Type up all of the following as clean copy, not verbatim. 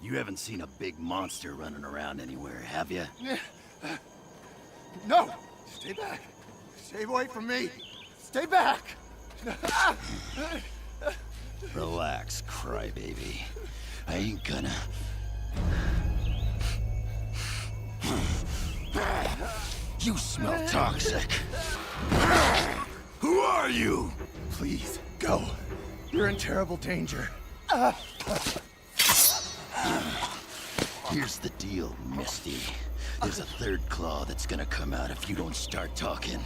You haven't seen a big monster running around anywhere, have you? No! Stay back! Stay away from me! Stay back! Relax, crybaby. I ain't gonna... You smell toxic. Who are you? Please, go. You're in terrible danger. Here's the deal, Misty. There's a third claw that's gonna come out if you don't start talking.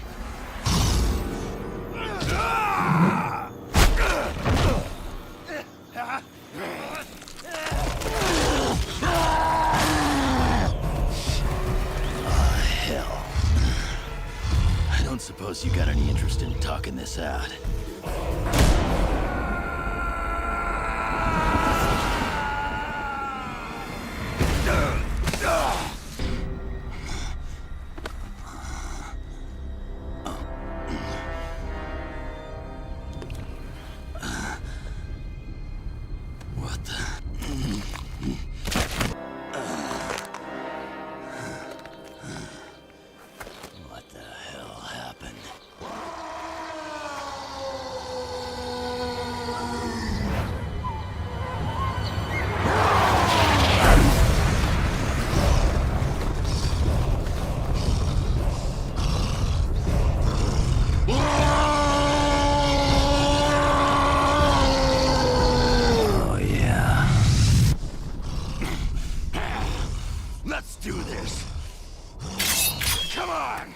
Hell. I don't suppose you got any interest in talking this out. What the... What the hell happened? Oh, yeah. Let's do this. Come on!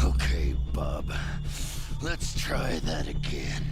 Okay, bub. Let's try that again.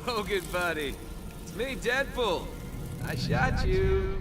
Oh, good buddy. It's me, Deadpool. I shot you.